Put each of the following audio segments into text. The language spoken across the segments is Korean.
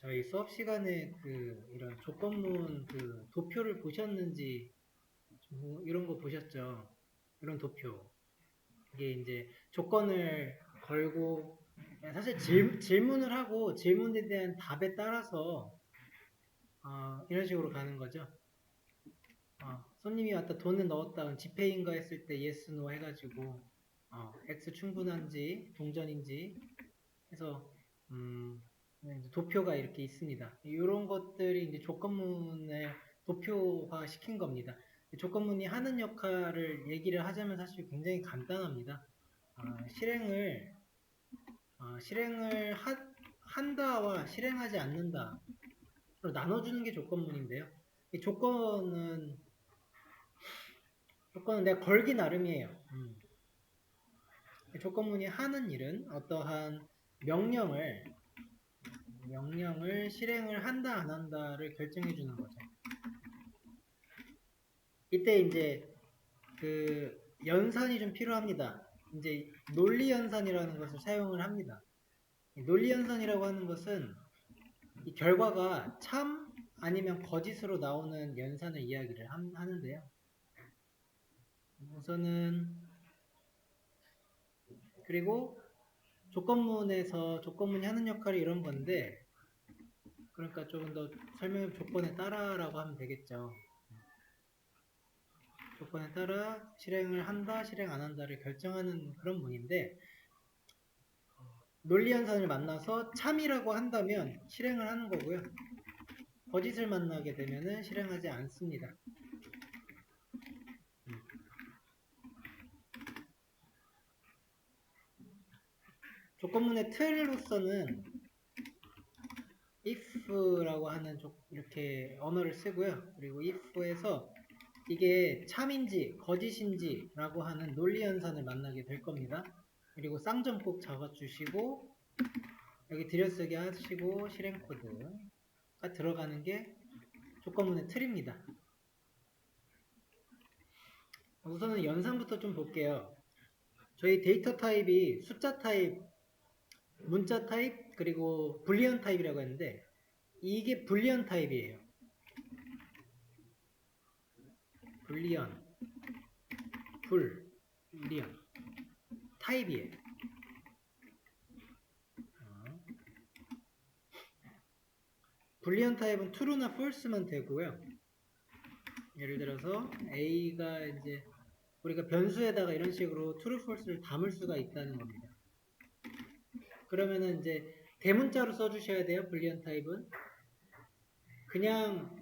저희 수업 시간에 이런 조건문 도표를 보셨는지 이런 거 보셨죠? 이런 도표. 이게 이제 조건을 걸고 사실 질문을 하고 질문에 대한 답에 따라서 이런 식으로 가는 거죠. 손님이 왔다 돈을 넣었다 그럼 지페이인가 했을 때 yes, no 해가지고 X 충분한지 동전인지 해서 이제 도표가 이렇게 있습니다. 이런 것들이 이제 조건문을 도표화 시킨 겁니다. 조건문이 하는 역할을 얘기를 하자면 사실 굉장히 간단합니다. 실행을 한다와 실행하지 않는다로 나눠주는 게 조건문인데요. 이 조건은 내가 걸기 나름이에요. 조건문이 하는 일은 어떠한 명령을 실행을 한다 안 한다를 결정해 주는 거죠. 이때 이제 연산이 좀 필요합니다. 이제 논리 연산이라는 것을 사용을 합니다. 논리 연산이라고 하는 것은 이 결과가 참 아니면 거짓으로 나오는 연산을 이야기를 하는데요. 우선은 그리고 조건문이 하는 역할이 이런 건데, 그러니까 조금 더 조건에 따라라고 하면 되겠죠. 조건에 따라 실행을 한다, 실행 안 한다를 결정하는 그런 문인데, 논리연산을 만나서 참이라고 한다면 실행을 하는 거고요. 거짓을 만나게 되면 실행하지 않습니다. 조건문의 틀로서는 if라고 하는 이렇게 언어를 쓰고요. 그리고 if에서 이게 참인지 거짓인지 라고 하는 논리연산을 만나게 될 겁니다. 그리고 쌍점 꼭 적어주시고 여기 들여쓰기 하시고 실행 코드가 들어가는 게 조건문의 틀입니다. 우선은 연산부터 좀 볼게요. 저희 데이터 타입이 숫자 타입, 문자 타입, 그리고 불리언 타입이라고 했는데 이게 불리언 타입이에요. 불리언 타입이에요. 불리언 타입은 true나 false만 되고요. 예를 들어서 A가 이제 우리가 변수에다가 이런 식으로 true, false를 담을 수가 있다는 겁니다. 그러면은 이제 대문자로 써주셔야 돼요. 불리언 타입은 그냥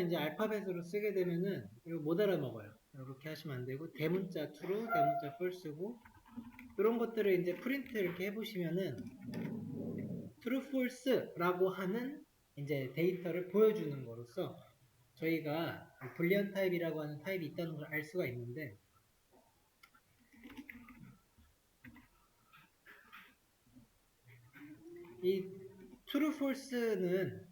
이제 알파벳으로 쓰게 되면은 이거 못 알아먹어요. 이렇게 하시면 안 되고 대문자 true, 대문자 false고 이런 것들을 이제 프린트 이렇게 해보시면은 true, false라고 하는 이제 데이터를 보여주는 거로서 저희가 불리언 타입이라고 하는 타입이 있다는 걸 알 수가 있는데 이 true, false는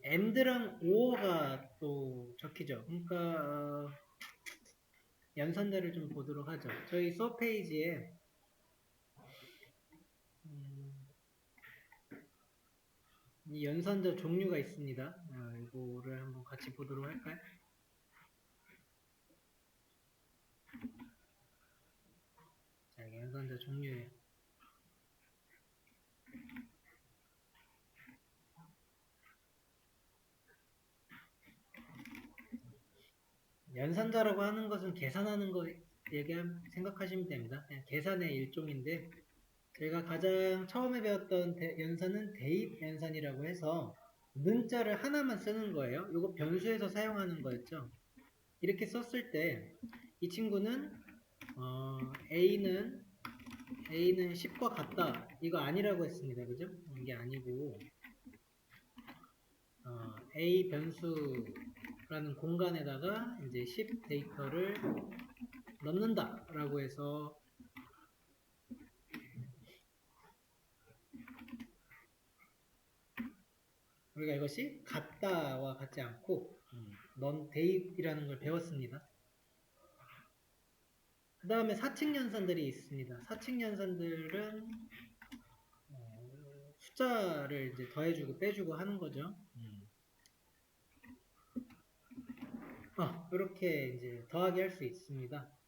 and랑 or가 또 적히죠. 그러니까 연산자를 좀 보도록 하죠. 저희 수업 페이지에 이 연산자 종류가 있습니다. 이거를 한번 같이 보도록 할까요? 자, 이게 연산자 종류예요. 연산자라고 하는 것은 계산하는 거 생각하시면 됩니다. 그냥 계산의 일종인데 제가 가장 처음에 배웠던 연산은 대입 연산이라고 해서 는자를 하나만 쓰는 거예요. 이거 변수에서 사용하는 거였죠. 이렇게 썼을 때 이 친구는 A는 10과 같다. 이거 아니라고 했습니다. 그죠? 이게 아니고 A 변수라는 공간에다가 이제 10 데이터를 넣는다 라고 해서 우리가 이것이 같다와 같지 않고 넌 대입이라는 걸 배웠습니다. 그 다음에 사칙 연산들이 있습니다. 사칙 연산들은 숫자를 이제 더해주고 빼주고 하는 거죠. 이렇게 이제 더하기 할 수 있습니다.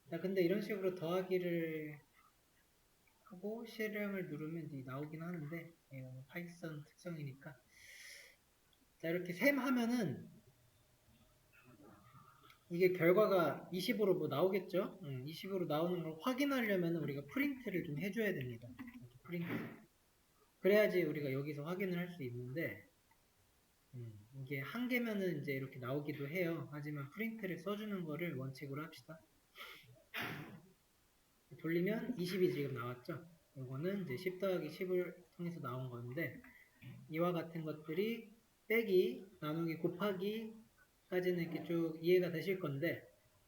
자, 근데 이런 식으로 더하기를 하고 실행을 누르면 이제 나오긴 하는데, 이건 파이썬 특성이니까. 자, 이렇게 셈 하면은 이게 결과가 20으로 뭐 나오겠죠? 20으로 나오는 걸 확인하려면 우리가 프린트를 좀 해줘야 됩니다. 이렇게 프린트. 그래야지 우리가 여기서 확인을 할 수 있는데, 이게 한 개면은 이제 이렇게 나오기도 해요. 하지만 프린트를 써주는 거를 원칙으로 합시다. 돌리면 20이 지금 나왔죠? 이거는 이제 10 더하기 10을 통해서 나온 건데, 이와 같은 것들이 빼기, 나누기, 곱하기까지는 이렇게 쭉 이해가 되실 건데,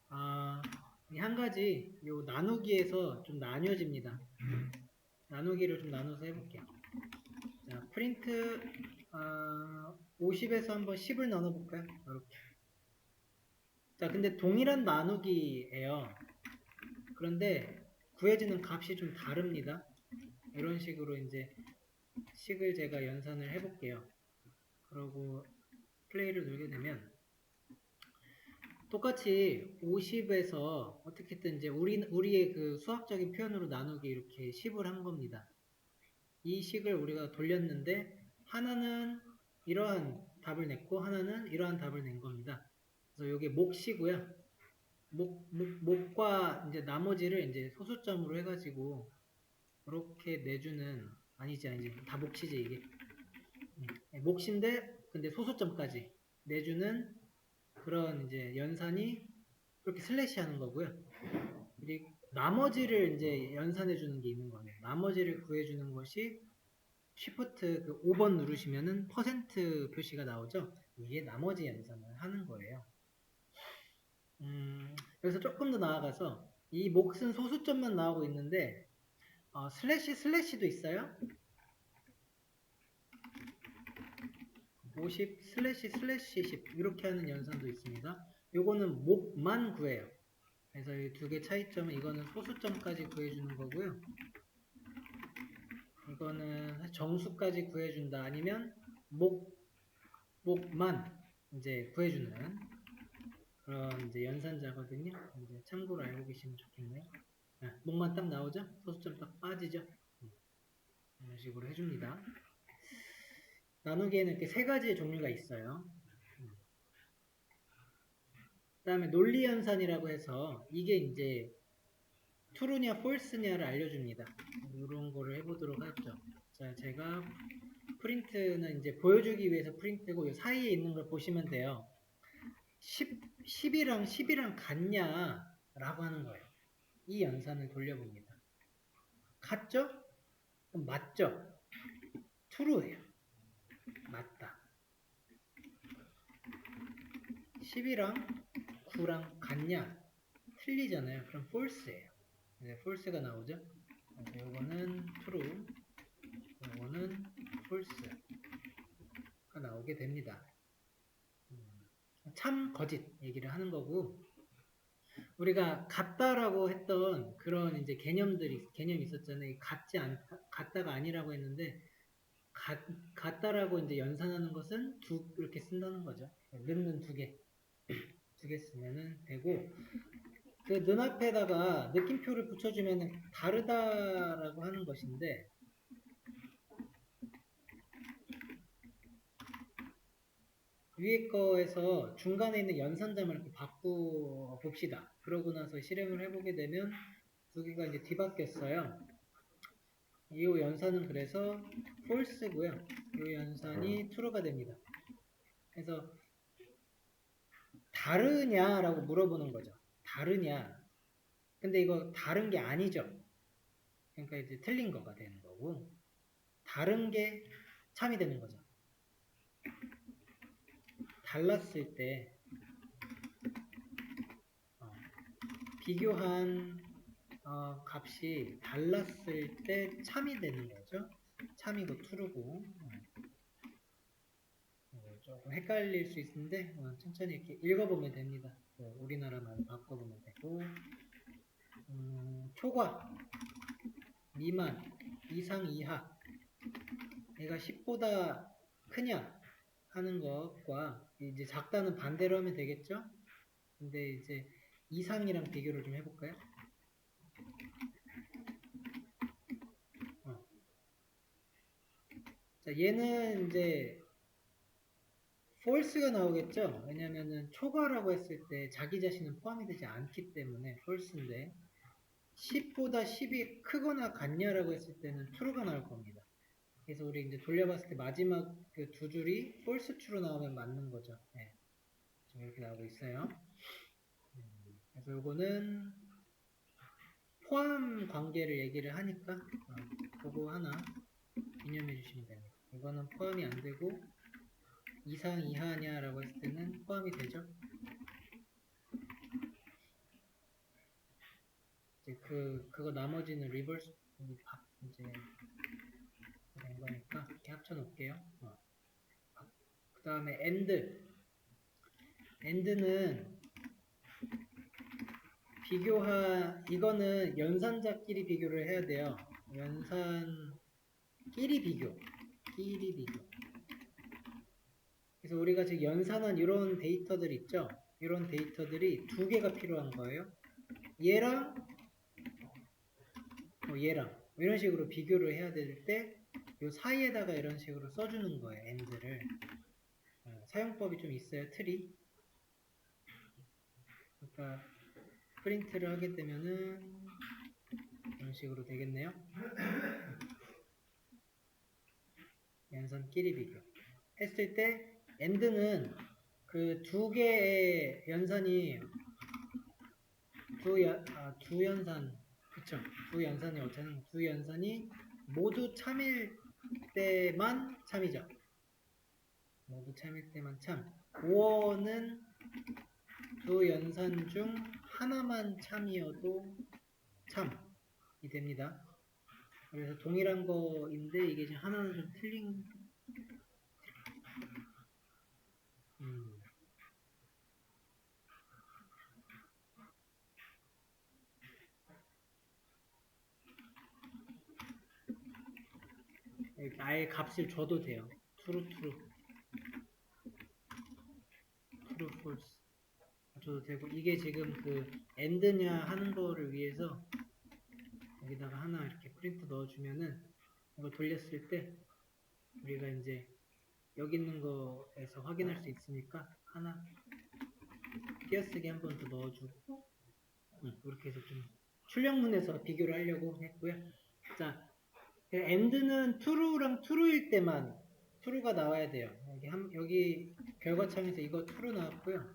한 가지 요 나누기에서 좀 나뉘어집니다. 나누기를 좀 나눠서 해볼게요. 자, 프린트 50에서 한번 10을 나눠볼까요? 이렇게. 자, 근데 동일한 나누기예요. 그런데 구해지는 값이 좀 다릅니다. 이런 식으로 이제 식을 제가 연산을 해볼게요. 그러고 플레이를 누르게 되면 똑같이 50에서 어떻게든 이제 우리의 그 수학적인 표현으로 나누기 이렇게 10을 한 겁니다. 이 식을 우리가 돌렸는데 하나는 이러한 답을 냈고 하나는 이러한 답을 낸 겁니다. 그래서 이게 몫이고요. 목과 이제 나머지를 이제 소수점으로 해가지고 이렇게 내주는 아니지 다 몫이지 이게 몫인데 근데 소수점까지 내주는 그런 이제 연산이 그렇게 슬래시 하는 거고요. 그리고 나머지를 이제 연산해 주는 게 있는 거예요. 나머지를 구해 주는 것이 Shift 그 5번 누르시면은 퍼센트 표시가 나오죠. 이게 나머지 연산을 하는 거예요. 그래서 조금 더 나아가서 이 몫은 소수점만 나오고 있는데 슬래시도 있어요. 50 슬래시 10 이렇게 하는 연산도 있습니다. 요거는 목만 구해요. 그래서 이 두 개 차이점은 이거는 소수점까지 구해주는 거고요. 이거는 정수까지 구해준다. 아니면 목만 이제 구해주는 그런 이제 연산자거든요. 이제 참고로 알고 계시면 좋겠네요. 목만 딱 나오죠? 소수점 딱 빠지죠? 이런 식으로 해줍니다. 나누기에는 이렇게 세 가지의 종류가 있어요. 그 다음에 논리연산이라고 해서 이게 이제 true냐 false냐를 알려줍니다. 이런 거를 해보도록 하죠. 자, 제가 프린트는 이제 보여주기 위해서 프린트고 이 사이에 있는 걸 보시면 돼요. 10이랑 같냐 라고 하는 거예요. 이 연산을 돌려봅니다. 같죠? 그럼 맞죠? true예요. 맞다. 10이랑 9랑 같냐? 틀리잖아요. 그럼 false예요. 네, false가 나오죠? 이거는 true, 이거는 false가 나오게 됩니다. 참 거짓 얘기를 하는 거고, 우리가 같다라고 했던 그런 이제 개념이 있었잖아요. 같다가 아니라고 했는데, 같다라고 이제 연산하는 것은 이렇게 쓴다는 거죠. 는는 두 개 쓰면은 되고, 그 눈앞에다가 느낌표를 붙여주면 다르다라고 하는 것인데, 위에 거에서 중간에 있는 연산점을 이렇게 바꾸어 봅시다. 그러고 나서 실행을 해보게 되면 두 개가 이제 뒤바뀌었어요. 이 연산은 그래서 false고요. 이 연산이 true가 됩니다. 그래서 다르냐라고 물어보는 거죠. 다르냐. 근데 이거 다른 게 아니죠. 그러니까 이제 틀린 거가 되는 거고 다른 게 참이 되는 거죠. 달랐을 때 비교한 값이 달랐을 때 참이 되는 거죠. 참이고 true고 조금 헷갈릴 수 있는데 천천히 이렇게 읽어보면 됩니다. 우리나라만 바꿔보면 되고 초과, 미만, 이상, 이하 얘가 10보다 크냐 하는 것과 이제 작다는 반대로 하면 되겠죠? 근데 이제 이상이랑 비교를 좀 해볼까요? 자, 얘는 이제 false가 나오겠죠? 왜냐면은 초과라고 했을 때 자기 자신은 포함이 되지 않기 때문에 false인데 10보다 10이 크거나 같냐라고 했을 때는 true가 나올 겁니다. 그래서 우리 이제 돌려봤을 때 마지막 그 두 줄이 false true로 나오면 맞는 거죠. 네. 지금 이렇게 나오고 있어요. 그래서 요거는 포함 관계를 얘기를 하니까 그거 하나 기념해 주시면 됩니다. 이거는 포함이 안 되고 이상 이하냐라고 했을 때는 포함이 되죠. 이제 그거 나머지는 리버스 이제 된 거니까 이렇게 합쳐 놓을게요. 그 다음에 end는 이거는 연산자끼리 비교를 해야 돼요. 연산끼리 비교. 그래서 우리가 지금 연산한 이런 데이터들 있죠? 이런 데이터들이 두 개가 필요한 거예요. 얘랑 얘랑 이런 식으로 비교를 해야 될 때 이 사이에다가 이런 식으로 써주는 거예요. end를. 사용법이 좀 있어요. 틀이. 그러니까 프린트를 하게 되면은 이런 식으로 되겠네요. 연산끼리 비교 했을 때 end는 그 두 개의 연산이 두 연산 그쵸? 두 연산이 어쩌는 두 연산이 모두 참일 때만 참이죠. 모두 참일 때만 참. 5어는 두 연산 중 하나만 참이어도 참이 됩니다. 그래서 동일한 거인데 이게 지금 하나는 좀 틀린 이렇게 아예 값을 줘도 돼요. true false 줘도 되고 이게 지금 그 end냐 하는 거를 위해서 여기다가 하나 이렇게 프린트 넣어주면은 이거 돌렸을 때 우리가 이제 여기 있는 거에서 확인할 수 있으니까 하나 띄어쓰기 한 번 더 넣어주고 이렇게 해서 좀 출력문에서 비교를 하려고 했고요. 자, end는 true랑 true일 때만 true가 나와야 돼요. 여기 결과창에서 이거 true 나왔고요.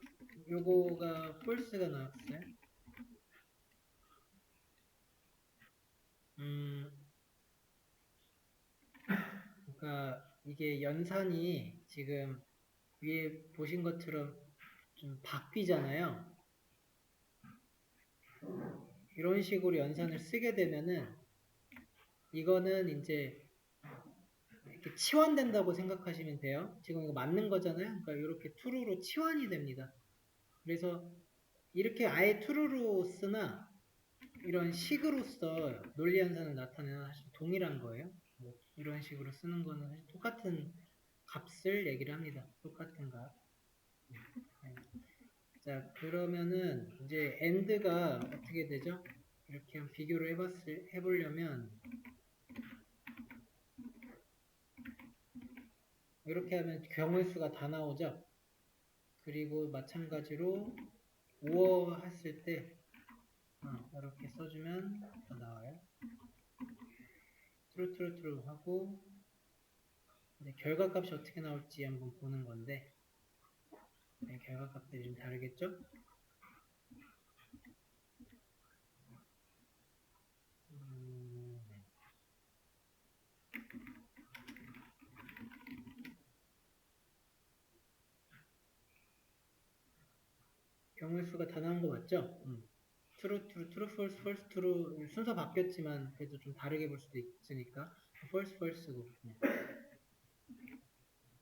요거가 false가 나왔어요. 그러니까 이게 연산이 지금 위에 보신 것처럼 좀 바뀌잖아요. 이런 식으로 연산을 쓰게 되면은 이거는 이제 이렇게 치환된다고 생각하시면 돼요. 지금 이거 맞는 거잖아요. 그러니까 이렇게 true로 치환이 됩니다. 그래서 이렇게 아예 true로 쓰나 이런 식으로써 논리 연산을 나타내는 사실 동일한 거예요. 뭐 이런 식으로 쓰는 거는 사실 똑같은 값을 얘기를 합니다. 똑같은 값. 네. 자, 그러면은 이제 end가 어떻게 되죠? 이렇게 비교를 해보려면 이렇게 하면 경우의 수가 다 나오죠? 그리고 마찬가지로 5어 했을 때 이렇게 써주면 다 나와요. 트루 하고 이제 결과값이 어떻게 나올지 한번 보는 건데 네, 결과값들이 좀 다르겠죠? 경우의 수가 다 나온 거 맞죠? true, false, true 순서 바뀌었지만 그래도 좀 다르게 볼 수도 있으니까 false고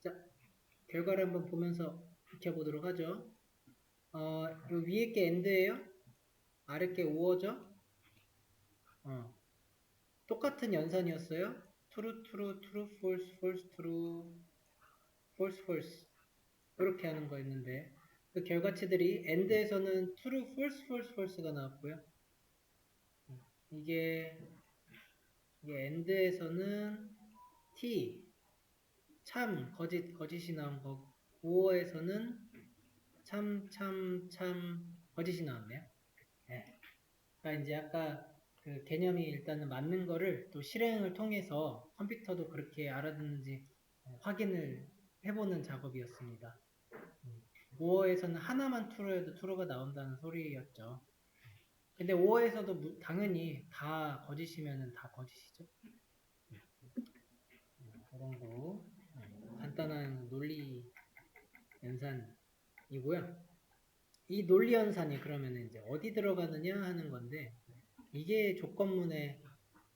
자, 결과를 한번 보면서 익혀보도록 하죠. 요 위에 게 end예요. 아래 게 5어죠. 똑같은 연산이었어요. true, true, true, false, false, true, false, false 이렇게 하는 거 있는데 그 결과치들이 AND에서는 true, false, false, false가 나왔고요. 이게 AND에서는 T, 참, 거짓, 거짓이 나온 거. OO에서는 참, 거짓이 나왔네요. 네. 그러니까 이제 아까 그 개념이 일단은 맞는 거를 또 실행을 통해서 컴퓨터도 그렇게 알아듣는지 확인을 해보는 작업이었습니다. 5어에서는 하나만 true여도 true가 나온다는 소리였죠. 근데 5어에서도 당연히 다 거짓이면 다 거짓이죠. 그런 거 간단한 논리 연산이고요. 이 논리 연산이 그러면 이제 어디 들어가느냐 하는 건데 이게 조건문에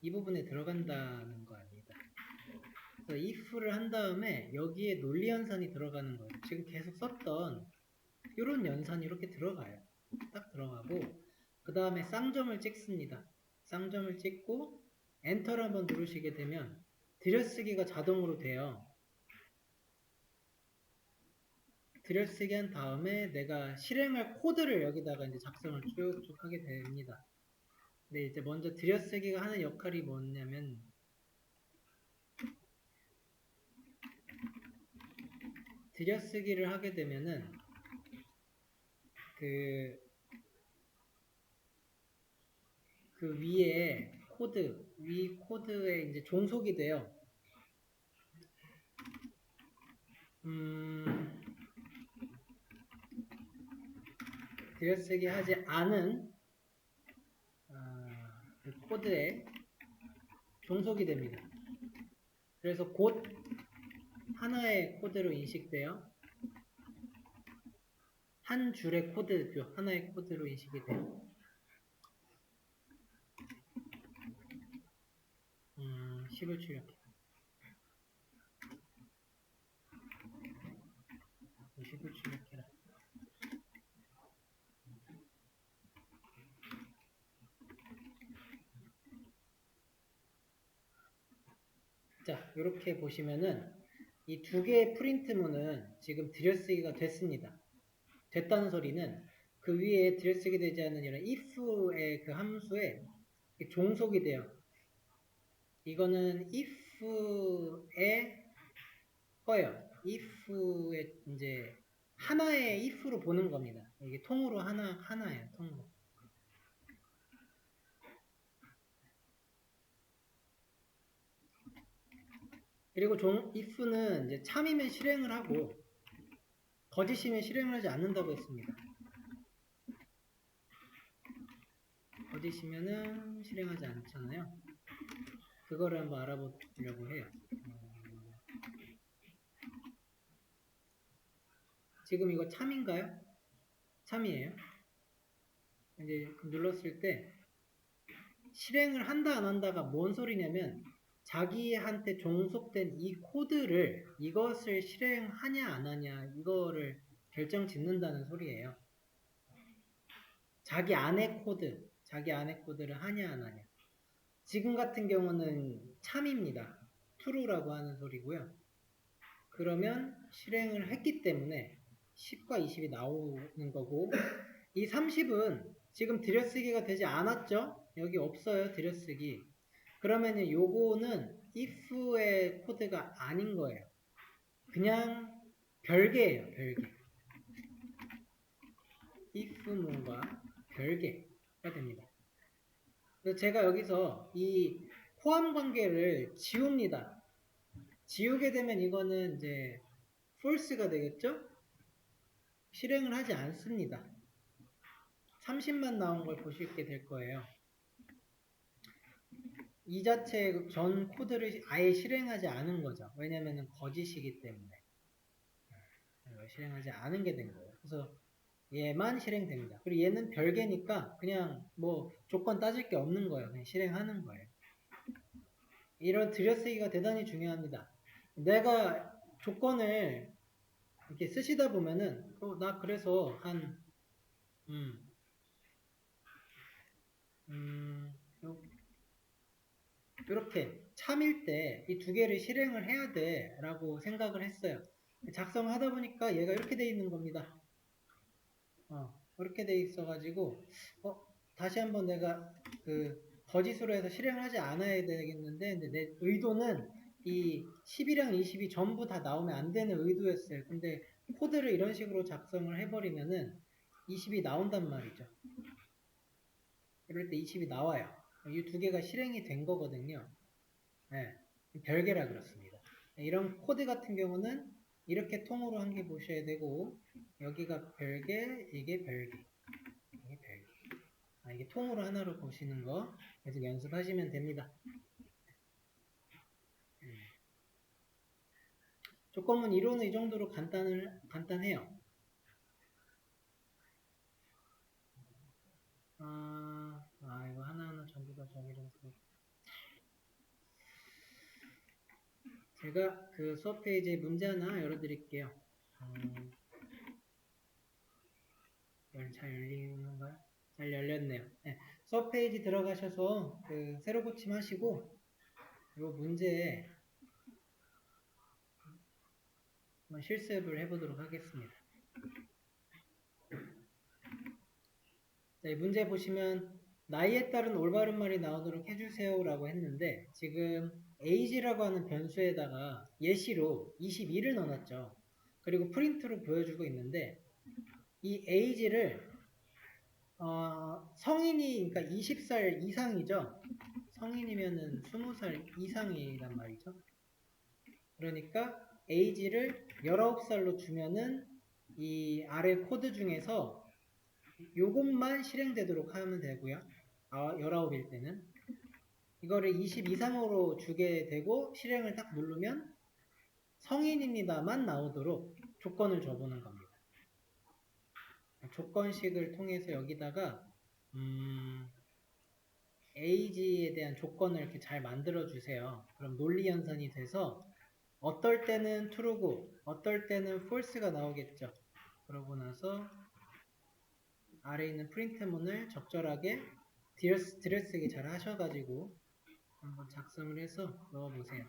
이 부분에 들어간다는 거 아닙니다. 그래서 if를 한 다음에 여기에 논리 연산이 들어가는 거예요. 지금 계속 썼던 이런 연산이 이렇게 들어가요. 딱 들어가고 그 다음에 쌍점을 찍습니다. 쌍점을 찍고 엔터를 한번 누르시게 되면 들여쓰기가 자동으로 돼요. 들여쓰기 한 다음에 내가 실행할 코드를 여기다가 이제 작성을 쭉쭉 하게 됩니다. 근데 이제 먼저 들여쓰기가 하는 역할이 뭐냐면 들여쓰기를 하게 되면은 그 위에 위 코드에 이제 종속이 돼요. 들여쓰기 하지 않은 그 코드에 종속이 됩니다. 그래서 곧 하나의 코드로 인식돼요. 한 줄의 코드죠. 하나의 코드로 인식이 돼요. 10을 출력해. 10을 출력해라. 자, 이렇게 보시면은 이 두 개의 프린트문은 지금 들여쓰기가 됐습니다. 됐다는 소리는 그 위에 들여쓰기 되지 않는 이런 if의 그 함수에 종속이 돼요. 이거는 if의 거예요. if의 이제 하나의 if로 보는 겁니다. 이게 통으로 하나예요. 통으로. 그리고 if는 이제 참이면 실행을 하고 거짓이면 실행을 하지 않는다고 했습니다. 거짓이면은 실행하지 않잖아요. 그거를 한번 알아보려고 해요. 지금 이거 참인가요? 참이에요. 이제 눌렀을 때 실행을 한다 안 한다가 뭔 소리냐면 자기한테 종속된 이 코드를 이것을 실행하냐 안 하냐 이거를 결정 짓는다는 소리예요. 자기 안의 코드를 하냐 안 하냐. 지금 같은 경우는 참입니다. true라고 하는 소리고요. 그러면 실행을 했기 때문에 10과 20이 나오는 거고 이 30은 지금 들여쓰기가 되지 않았죠? 여기 없어요. 들여쓰기. 그러면 요거는 if의 코드가 아닌 거예요. 그냥 별개예요. 별개. if문과 별개가 됩니다. 그래서 제가 여기서 이 포함 관계를 지웁니다. 지우게 되면 이거는 이제 false가 되겠죠? 실행을 하지 않습니다. 30만 나온 걸 보시게 될 거예요. 이 자체 전 코드를 아예 실행하지 않은 거죠. 왜냐면은 거짓이기 때문에. 실행하지 않은 게 된 거예요. 그래서 얘만 실행됩니다. 그리고 얘는 별개니까 그냥 뭐 조건 따질 게 없는 거예요. 그냥 실행하는 거예요. 이런 들여쓰기가 대단히 중요합니다. 내가 조건을 이렇게 쓰시다 보면은 나 그래서 한 이렇게 참일 때 이 두 개를 실행을 해야 돼 라고 생각을 했어요. 작성을 하다 보니까 얘가 이렇게 돼 있는 겁니다. 이렇게 돼 있어 가지고 다시 한번 내가 그 거짓으로 해서 실행을 하지 않아야 되겠는데, 근데 내 의도는 이 10이랑 20이 전부 다 나오면 안 되는 의도였어요. 근데 코드를 이런 식으로 작성을 해버리면은 20이 나온단 말이죠. 이럴 때 20이 나와요. 이 두 개가 실행이 된 거거든요. 네, 별개라 그렇습니다. 이런 코드 같은 경우는 이렇게 통으로 한 개 보셔야 되고, 여기가 별개, 이게 별개, 이게 별개. 이게 통으로 하나로 보시는 거 계속 연습하시면 됩니다. 조건문 이론은 이 정도로 간단해요. 이거 하나하나 전부 다 정의를 해서. 제가 그 수업 페이지에 문제 하나 열어드릴게요. 잘 열리는 건가요? 잘 열렸네요. 네, 수업 페이지 들어가셔서 그 새로 고침하시고 이 문제에 한번 실습을 해보도록 하겠습니다. 자, 이 문제 보시면 나이에 따른 올바른 말이 나오도록 해주세요 라고 했는데, 지금 age라고 하는 변수에다가 예시로 22를 넣어놨죠. 그리고 프린트로 보여주고 있는데, 이 age를 성인이 그러니까 20살 이상이죠. 성인이면은 20살 이상이란 말이죠. 그러니까 age를 19살로 주면은 이 아래 코드 중에서 요것만 실행되도록 하면 되고요. 19일 때는 이거를 20 이상으로 주게 되고 실행을 딱 누르면 성인입니다만 나오도록 조건을 줘보는 겁니다. 조건식을 통해서 여기다가 age에 대한 조건을 이렇게 잘 만들어 주세요. 그럼 논리 연산이 돼서 어떨 때는 true고 어떨 때는 false가 나오겠죠. 그러고 나서 아래에 있는 프린트문을 적절하게 들여쓰기 잘 하셔가지고 한번 작성을 해서 넣어보세요.